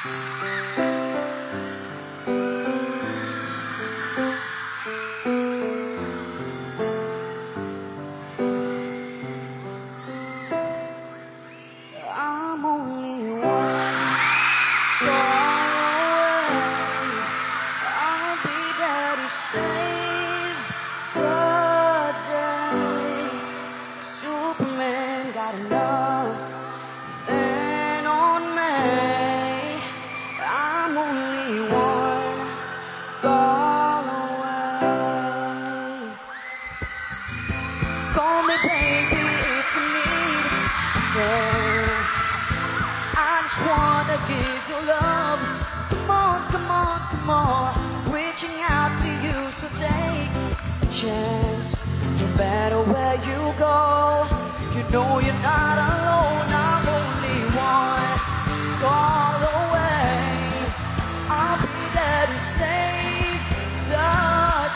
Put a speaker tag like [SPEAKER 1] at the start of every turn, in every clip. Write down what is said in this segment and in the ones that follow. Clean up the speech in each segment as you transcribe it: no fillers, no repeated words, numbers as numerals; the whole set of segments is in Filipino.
[SPEAKER 1] I'm only one call away. I'll be there to save the day. Superman got enough then on me. I'm only one call away. Call me baby if you need me. I just wanna give you love. Come on, come on, come on. Reaching out to you, so take a chance. No matter where you go, you know you're not alone. I'm only one call away. I'll be there to save the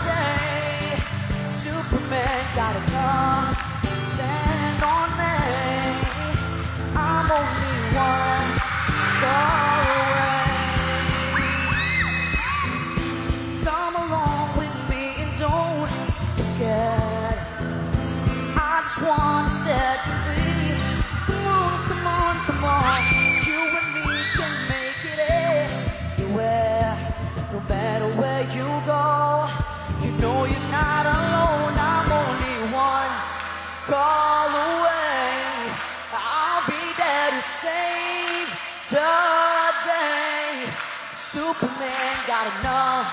[SPEAKER 1] day. Superman gotta come, stand on me. I'm only one call away. Come along with me and don't be scared. I just wanna set you free. Come on, come on, come on. You and me can make it anywhere. No matter where you go, you know you're not alone. I'm only one call away. I'll be there to save the day. Superman got enough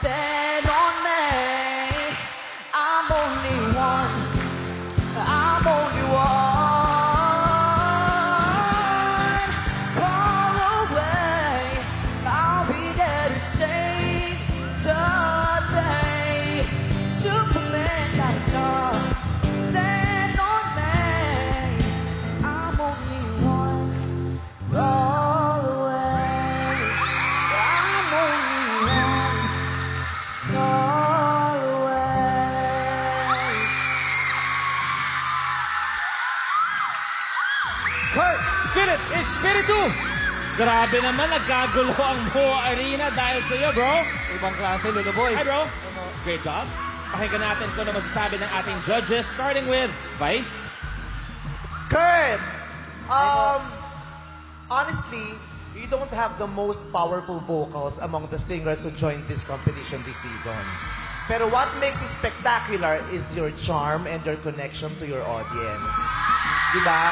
[SPEAKER 1] then on me. I'm only one. I'm only one call away. I'll be there to save the day. Superman got enough then on me. I'm only one call away. I'm only one call away.
[SPEAKER 2] Kurt, Philip, Espiritu!
[SPEAKER 3] Grabe naman, nagkagulo ang MOA Arena dahil sa iyo, bro.
[SPEAKER 2] Ibang klase, Lolo Boy.
[SPEAKER 3] Hi, bro. Great job. Pakinggan natin kung ano masasabi ng ating judges, starting with Vice.
[SPEAKER 4] Kurt! Honestly, you don't have the most powerful vocals among the singers who joined this competition this season. Pero what makes it spectacular is your charm and your connection to your audience. Diba?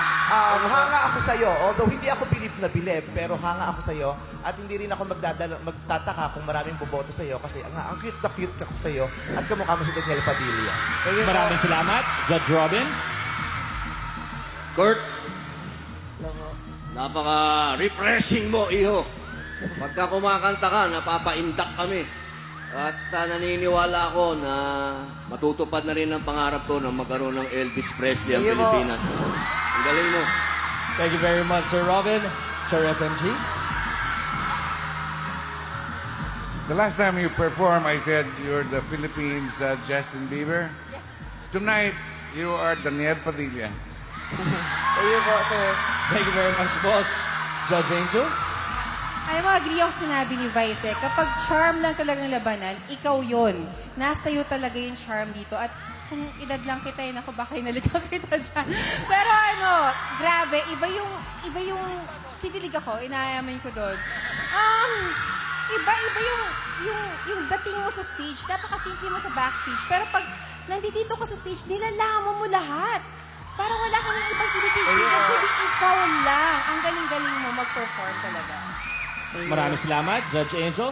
[SPEAKER 4] Hanga ako sa'yo. Although hindi ako bilib na bilib, pero hanga ako sa'yo. At hindi rin ako magtataka kung maraming boboto sa'yo kasi ang cute na cute ako sa'yo at kamukha mo si Daniel Padilla.
[SPEAKER 3] Maraming salamat, Judge Robin.
[SPEAKER 5] Kurt, napaka-refreshing mo, iho. Pagka kumakanta ka, napapaindak kami. At naniniwala ako na matutupad na rin ang pangarap ko na magkaroon ng Elvis Presley ang Pilipinas. Ang galing mo.
[SPEAKER 2] Thank you very much, Sir Robin. Sir FMG.
[SPEAKER 6] The last time you performed, I said you're the Philippines Justin Bieber.
[SPEAKER 7] Yes.
[SPEAKER 6] Tonight, you are Daniel Padilla.
[SPEAKER 2] Thank you po, sir. Thank you very much, boss. Judge Angel.
[SPEAKER 7] Alam mo, agree ako sinabi ni Vice kapag charm lang talagang labanan, ikaw yun. Nasa iyo talaga yung charm dito. At kung edad lang kita yun, ako baka inalikan kita dyan. Pero ano, grabe, iba yung, kinilig ako, inaamin ko doon. Iba yung dating mo sa stage, napakasimple mo sa backstage. Pero pag nandito ka sa stage, nilalangan mo lahat. Parang wala kang ibang tinitigilan, kundi ikaw lang. Ang galing-galing mo mag-perform talaga.
[SPEAKER 3] Maraming salamat, Judge Angel.